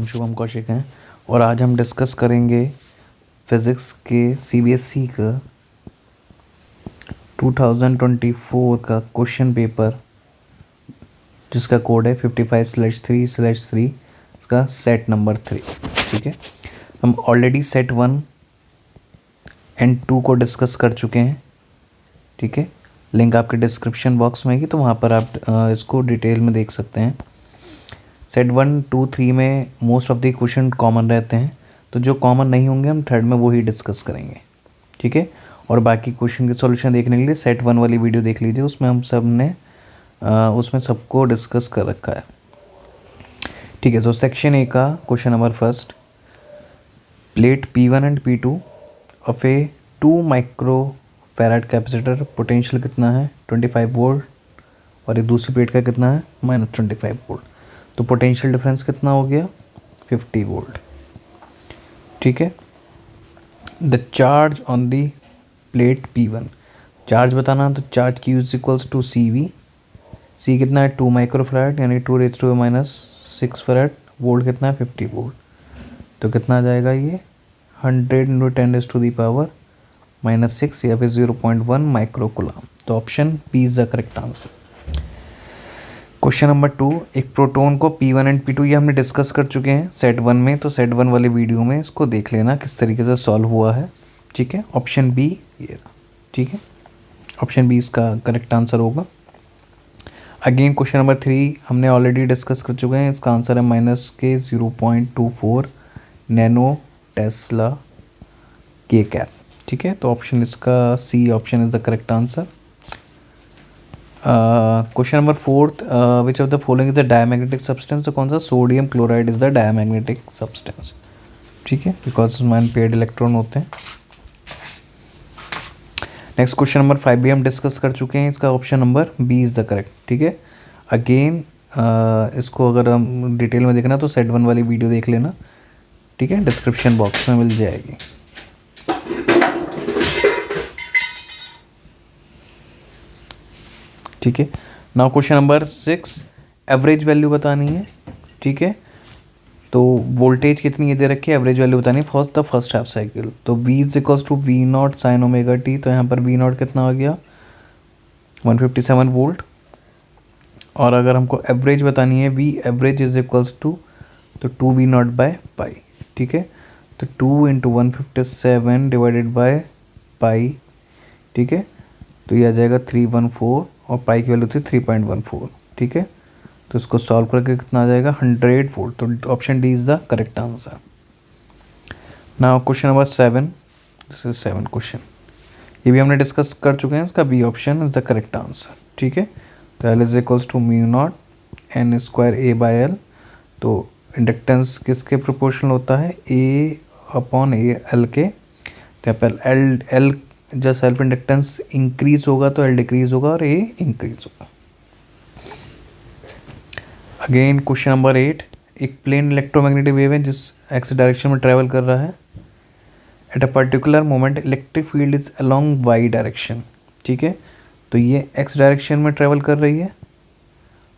हम शुभम कौशिक हैं और आज हम डिस्कस करेंगे फिज़िक्स के सीबीएसई का 2024 का क्वेश्चन पेपर जिसका कोड है 55/3/3, इसका सेट नंबर 3। ठीक है, हम ऑलरेडी सेट 1 एंड 2 को डिस्कस कर चुके हैं। ठीक है, लिंक आपके डिस्क्रिप्शन बॉक्स में है तो वहाँ पर आप इसको डिटेल में देख सकते हैं। सेट 1, 2, 3 में most of the question common रहते हैं, तो जो कॉमन नहीं होंगे हम थर्ड में वो ही डिस्कस करेंगे। ठीक है, और बाकी क्वेश्चन के सॉल्यूशन देखने के लिए सेट 1 वाली वीडियो देख लीजिए, उसमें हम सब ने उसमें सबको डिस्कस कर रखा है। ठीक है, तो सेक्शन ए का question number first, plate P1 and P2 of A 2 micro farad capacitor, potential कितना है 25 वोल्ट और एक दूसरी प्लेट का कितना है -25 वोल्ट, तो पोटेंशियल डिफरेंस कितना हो गया 50 वोल्ट। ठीक है, the charge on the plate P1, charge बताना, तो charge Q is equals to CV, C कितना है 2 माइक्रो फैराड यानी 2 × 10⁻⁶ वोल्ट कितना है 50 वोल्ट, तो कितना आ जाएगा ये 100 × 10⁻⁻6 या फिर 0.1 माइक्रो कूलम। तो option B is the correct answer. Question number 2, एक प्रोटॉन को P1 एंड P2, ये हमने डिस्कस कर चुके हैं सेट 1 में, तो सेट 1 वाले वीडियो में इसको देख लेना किस तरीके से सॉल्व हुआ है। ठीक है, ऑप्शन बी ये। ठीक है, ऑप्शन बी इसका करेक्ट आंसर होगा। अगेन क्वेश्चन नंबर 3 हमने ऑलरेडी डिस्कस कर चुके हैं, इसका आंसर है -0.24 नैनो टेस्ला के कैप। ठीक है, तो ऑप्शन इसका C option is the correct answer. Question number 4, which of the following is the diamagnetic substance, तो कौन सा sodium chloride is the diamagnetic substance. ठीक है, बिकॉज इसमें पेड इलेक्ट्रॉन होते हैं। नेक्स्ट क्वेश्चन नंबर 5 भी हम डिस्कस कर चुके हैं, इसका option number B is the correct. ठीक है, अगेन इसको अगर हम डिटेल में देखना तो सेट 1 वाली वीडियो देख लेना। ठीक है, डिस्क्रिप्शन बॉक्स में मिल जाएगी। ठीक है, now question number 6, average value बतानी है। ठीक है, तो वोल्टेज कितनी ये दे रखी है, एवरेज वैल्यू बतानी है for the first half cycle, तो V is equals to V0 sin ωt, तो यहाँ पर V0 कितना हो गया 157 वोल्ट। और अगर हमको एवरेज बतानी है V average is equals to, तो 2V0/π। ठीक है, तो 2 × 157 डिवाइडेड बाय पाई। ठीक है, तो ये आ जाएगा 314 और पाई की वैल्यू थी 3.14। ठीक है, तो इसको सॉल्व करके कितना आ जाएगा 100 वोल्ट, तो option D is the correct answer. Now question number 7, this is 7 question, ये भी हमने डिस्कस कर चुके हैं, इसका B option is the correct answer. ठीक है, तो L is equals to μ0 n²a/L, तो इंडक्टेंस किसके प्रोपोर्शनल होता है A/L के, तो यहाँ पर L जब सेल्फ इंडक्टेंस इंक्रीज होगा तो L डिक्रीज होगा और A इंक्रीज होगा। अगेन क्वेश्चन नंबर 8, एक प्लेन इलेक्ट्रोमैग्नेटिक वेव है जिस एक्स डायरेक्शन में ट्रैवल कर रहा है, at a particular moment electric field is along Y direction. ठीक है, तो ये एक्स डायरेक्शन में ट्रैवल कर रही है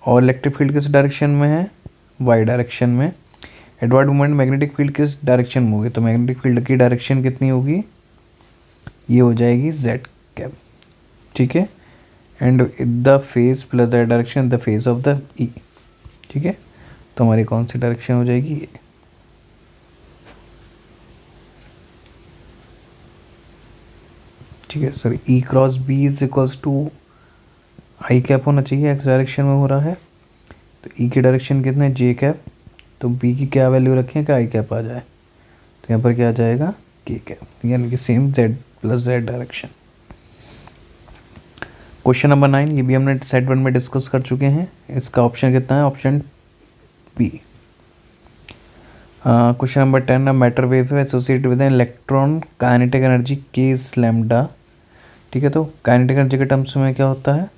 और इलेक्ट्रिक फील्ड किस डायरेक्शन में है वाई डायरेक्शन में। At what moment magnetic field किस डायरेक्शन में होगी, तो मैग्नेटिक फील्ड की डायरेक्शन कितनी होगी, ये हो जाएगी z कैप। ठीक है, and the phase plus the direction the phase of the E. ठीक है, तो हमारी कौन सी डायरेक्शन हो जाएगी ये। ठीक है, sorry E×B is equals to I cap होना चाहिए, एक्स डायरेक्शन में हो रहा है, तो ई की डायरेक्शन कितना है जे कैप, तो बी की क्या वैल्यू रखें कि आई कैप आ जाए, तो यहाँ पर क्या आ जाएगा के कैप, यानी कि same z + z direction. Question number 9, ये भी हमने सेट 1 में डिस्कस कर चुके हैं, इसका ऑप्शन कितना है option B. Question number 10, matter wave associated with electron kinetic energy k is lambda. ठीक है, तो काइनेटिक एनर्जी के टर्म्स में क्या होता है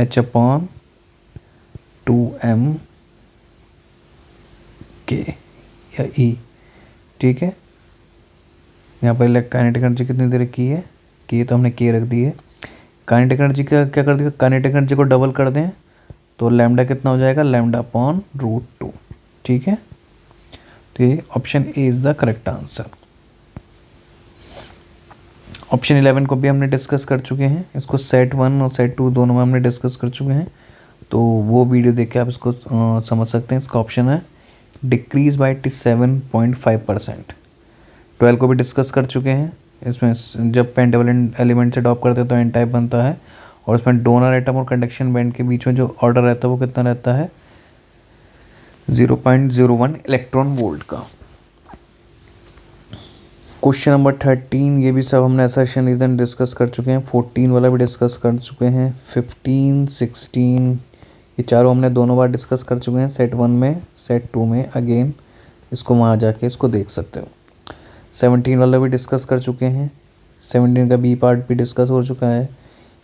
H/2m k या E। ठीक है, यहाँ पर काइनेटिक एनर्जी कितनी दे रखी है k, तो हमने k रख दी है। काइनेटिक एनर्जी का क्या कर दिया, काइनेटिक एनर्जी को डबल कर दें तो लैम्डा कितना हो जाएगा λ/√2। ठीक है, तो ये option A is the correct answer. Option 11 को भी हमने डिस्कस कर चुके हैं, इसको सेट 1 और सेट 2 दोनों में हमने डिस्कस कर चुके हैं, तो वो वीडियो देख के आप इसको समझ सकते हैं। इसका ऑप्शन है डिक्रीज बाई 87.5%। 12 को भी डिस्कस कर चुके हैं, इसमें जब पेन डबल एलिमेंट से ड्रॉप करते हैं तो एन टाइप बनता है, और उसमें डोनर एटम और कंडक्शन बैंड के बीच में जो ऑर्डर रहता है वो कितना रहता है 0.01 इलेक्ट्रॉन वोल्ट का। क्वेश्चन नंबर 13, ये भी सब हमने असर्शन रीजन डिस्कस कर चुके हैं। 14 वाला भी डिस्कस कर चुके हैं। 15, 16 ये चारों हमने दोनों बार डिस्कस कर चुके हैं, सेट 1 में, सेट 2 में। अगेन इसको वहाँ जाके इसको देख सकते हो। 17 वाला भी डिस्कस कर चुके हैं, 17 का बी पार्ट भी डिस्कस हो चुका है।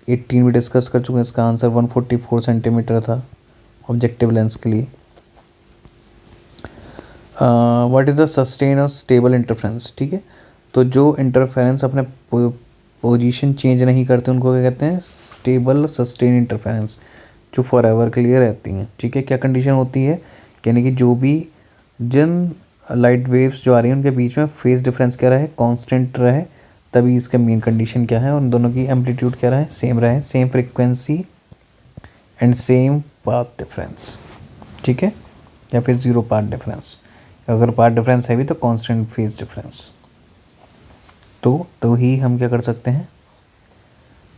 18 भी डिस्कस कर चुके हैं, इसका आंसर 144 सेंटीमीटर था ऑब्जेक्टिव लेंस के लिए। व्हाट इज़ द सस्टेन और स्टेबल इंटरफेरेंस, ठीक है, तो जो इंटरफेरेंस अपने पोजीशन चेंज नहीं करते उनको क्या कहते हैं, स्टेबल सस्टेन इंटरफेरेंस, जो फॉर एवर के लिए रहती हैं, ठीक है। क्या कंडीशन होती है, यानी कि जो भी जिन लाइट वेव्स जो आ रही हैं उनके बीच में फेज डिफरेंस क्या रहे, कांस्टेंट रहे, तभी इसका मेन कंडीशन क्या है, उन दोनों की एम्पलीट्यूड क्या रहे, सेम रहे, same frequency and same path difference, ठीक है, या फिर जीरो पाथ डिफरेंस। अगर पाथ डिफरेंस है भी तो कांस्टेंट फेज डिफरेंस, तो ही हम क्या कर सकते हैं,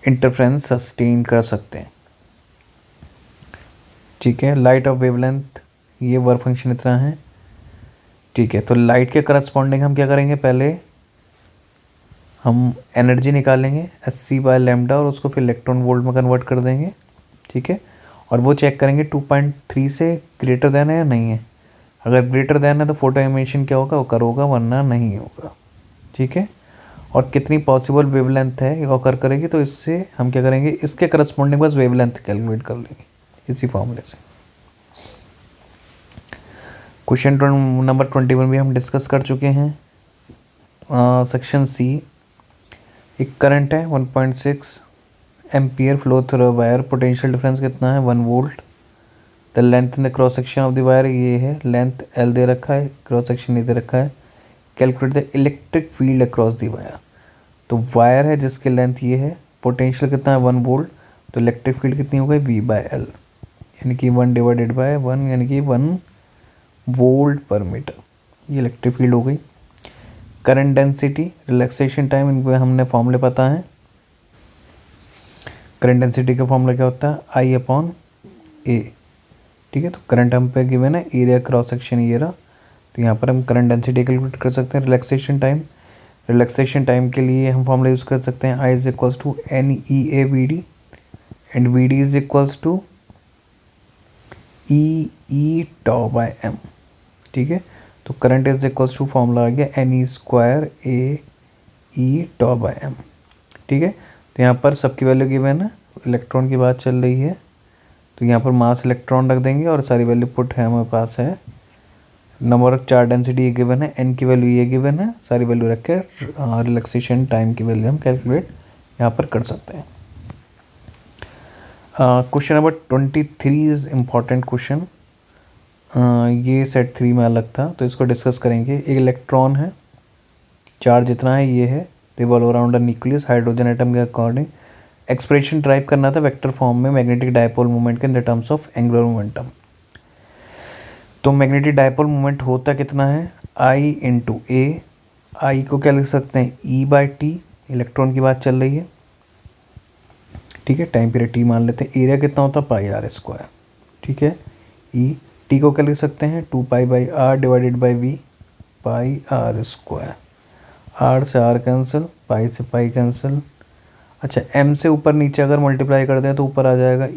इंटरफेरेंस सस्टेन कर सकते हैं, ठीक है। लाइट ऑफ वेवलेंथ, ये वर्क फंक्शन इतना है, ठीक है। तो लाइट के करस्पॉन्डिंग हम क्या करेंगे, पहले हम एनर्जी निकालेंगे Sc बाय लैम्डा और उसको फिर इलेक्ट्रॉन वोल्ट में कन्वर्ट कर देंगे, ठीक है। और वो चेक करेंगे 2.3 से ग्रेटर देन है या नहीं है। अगर ग्रेटर देन है तो फोटो एमिशन क्या होगा, ओकर होगा, वरना नहीं होगा, ठीक है। और कितनी पॉसिबल वेवलेंथ है ये ऑकर करेगी, तो इससे हम क्या करेंगे, इसके करस्पॉन्डिंग बस वेवलेंथ कैलकुलेट कर लेंगे इसी फॉर्मूले से। क्वेश्चन नंबर 21 भी हम डिस्कस कर चुके हैं। सेक्शन सी, एक करंट है 1.6 ampere flow through wire, potential difference कितना है 1 volt. The length in the cross section of the wire, ये है लेंथ L दे रखा है, क्रॉस सेक्शन ये दे रखा है। Calculate the electric field across the wire, तो वायर है जिसकी लेंथ ये है, पोटेंशियल कितना है 1 वोल्ट, तो इलेक्ट्रिक फील्ड कितनी हो गई V/L, यानी कि 1 डिवाइडेड बाय 1, यानी कि 1 वोल्ट पर मीटर, ये इलेक्ट्रिक फील्ड हो गई। करंट डेंसिटी, रिलैक्सेशन टाइम, इनको हमने फॉर्मूले पता है। करंट डेंसिटी का फॉर्मूला क्या होता है I/A, ठीक है। तो करंट हम पे गिवन है, एरिया क्रॉस सेक्शन ये रहा, तो यहाँ पर हम करंट डेंसिटी कैलकुलेट कर सकते हैं। रिलैक्सेशन टाइम, रिलैक्सेशन टाइम के लिए हम फॉर्मूला यूज़ कर सकते हैं I is equals to NEA/VD and VD is equals to E/τ/m, ठीक है। तो current is equals to formula आ गया NE² AE/τ/m, ठीक है। तो यहाँ पर सबकी वैल्यू गिवन है, इलेक्ट्रॉन की बात चल रही है, तो यहाँ पर मास इलेक्ट्रॉन रख देंगे और सारी वैल्यू पुट है हमारे पास है। नंबर ऑफ चार्ज डेंसिटी ये गिवन है, n की वैल्यू ये गिवन है, सारी वैल्यू रख के रिलैक्सेशन टाइम की वैल्यू हम कैलकुलेट यहाँ पर कर सकते हैं। Question number 23 is important question, ये सेट 3 में अलग था, तो इसको डिस्कस करेंगे। एक इलेक्ट्रॉन है, चार्ज जितना है ये है, revolve around the nucleus hydrogen atom के अकॉर्डिंग। एक्सप्रेशन ड्राइव करना था वेक्टर फॉर्म में मैग्नेटिक डायपोल मोमेंट के in the terms of angular momentum. तो मैग्नेटिक डायपोल मोमेंट होता कितना है I/A, I को क्या लिख सकते हैं E/T, इलेक्ट्रॉन की बात चल रही है, ठीक है। टाइम पीरियड T मान लेते हैं। एरिया कितना होता है πr², ठीक है। E, T को क्या लिख सकते हैं 2π/r divided by V, πr²। R से R कैंसिल, पाई से पाई कैंसिल। अच्छा, M से ऊपर नीचे अगर मल्टीप्लाई कर दें तो ऊपर आ जाएगा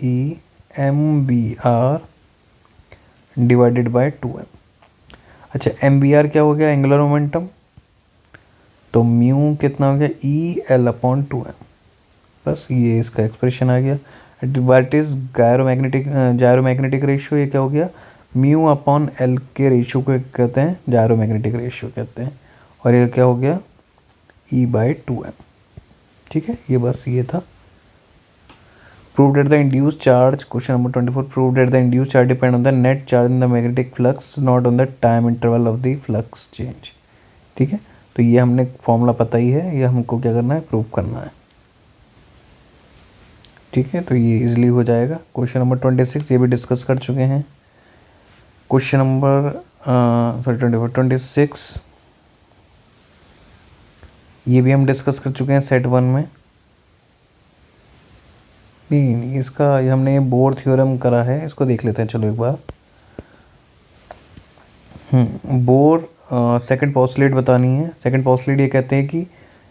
EMBR डिवाइडेड बाय 2m। अच्छा, MBR क्या हो गया, एंगुलर मोमेंटम, तो म्यू कितना हो गया EL/2m, बस ये इसका एक्सप्रेशन आ गया। व्हाट इज जायरोमैग्नेटिक रेशियो, ये क्या हो गया μ/L के रेशियो को कहते हैं जायरोमैग्नेटिक रेशियो कहते हैं, और ये क्या हो गया E/2m, ठीक है। ये बस ये था। Proved that the induced charge, question number 24, proved that the induced charge depend on the net charge in the magnetic flux, not on the time interval of the flux change. ठीक है, तो ये हमने फॉर्मूला पता ही है, ये हमको क्या करना है, प्रूव करना है. ठीक है, तो ये इजीली हो जाएगा. क्वेश्चन नंबर 26 ये भी डिस्कस कर चुके हैं. क्वेश्चन नंबर 26 ये भी हम डिस्कस कर चुके हैं सेट 1 में. नहीं, इसका ये हमने बोर थ्योरम करा है, इसको देख लेते हैं. चलो एक बार. बोर सेकंड पोस्टुलेट बतानी है. सेकंड पोस्टुलेट ये कहते हैं कि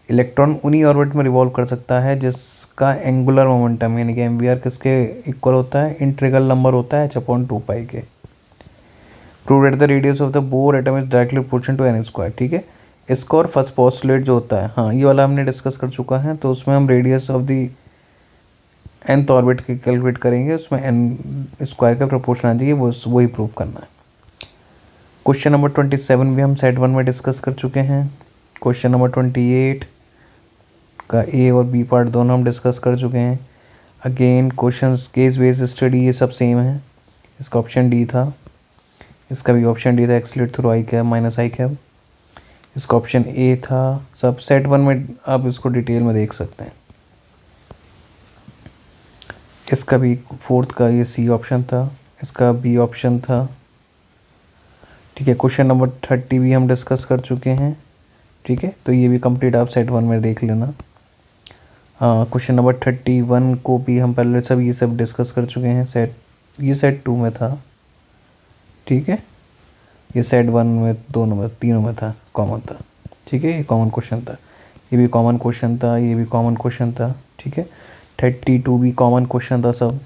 इलेक्ट्रॉन उन्हीं ऑर्बिट में रिवॉल्व कर सकता है जिसका एंगुलर मोमेंटम यानी कि एम किसके इक्वल होता है, इंटीग्रल नंबर होता है h/2π के. Prove that the radius of the Bohr atom is directly proportional to n square. ठीक है, इसका और फर्स्ट पोस्टुलेट जो होता है, हाँ ये वाला हमने डिस्कस कर चुका है. तो उसमें हम radius of the nth orbit की कैलकुलेट करेंगे, उसमें n स्क्वायर का प्रोपोर्शन आ जाएगी, वही प्रूव करना है. क्वेश्चन नंबर 27 भी हम सेट 1 में डिस्कस कर चुके हैं. क्वेश्चन नंबर 28 का ए और बी पार्ट दोनों हम डिस्कस कर चुके हैं. Again questions case based study ये सब सेम है. इसका ऑप्शन डी था, इसका भी ऑप्शन डी था, एक्सलेट थ्रू आई कैब माइनस आई कैब. इसका ऑप्शन ए था. सब सेट 1 में आप इसको डिटेल में देख सकते हैं. इसका भी फोर्थ का ये सी ऑप्शन था, इसका बी ऑप्शन था. ठीक है, क्वेश्चन नंबर 30 भी हम डिस्कस कर चुके हैं. ठीक है, तो ये भी कंप्लीट आप सेट 1 में देख लेना. हाँ, क्वेश्चन नंबर 31 को भी हम पहले सब ये सब डिस्कस कर चुके हैं. ये सेट 2 में था. ठीक है, ये सेट 1 में दोनों में तीनों में था, कॉमन था. ठीक है, ये कॉमन क्वेश्चन था, ये भी कॉमन क्वेश्चन था, ये भी कॉमन क्वेश्चन था. ठीक है, 32 भी कॉमन क्वेश्चन था सब.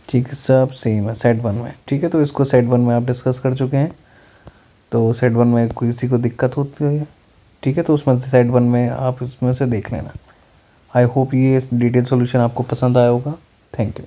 ठीक है, सब सेम है सेट 1 में. ठीक है, तो इसको सेट 1 में आप डिस्कस कर चुके हैं. तो सेट 1 में किसी को दिक्कत होती है, ठीक है, तो उसमें से सेट 1 में आप इसमें से देख लेना. आई होप ये डिटेल सॉल्यूशन आपको पसंद आया होगा. Thank you.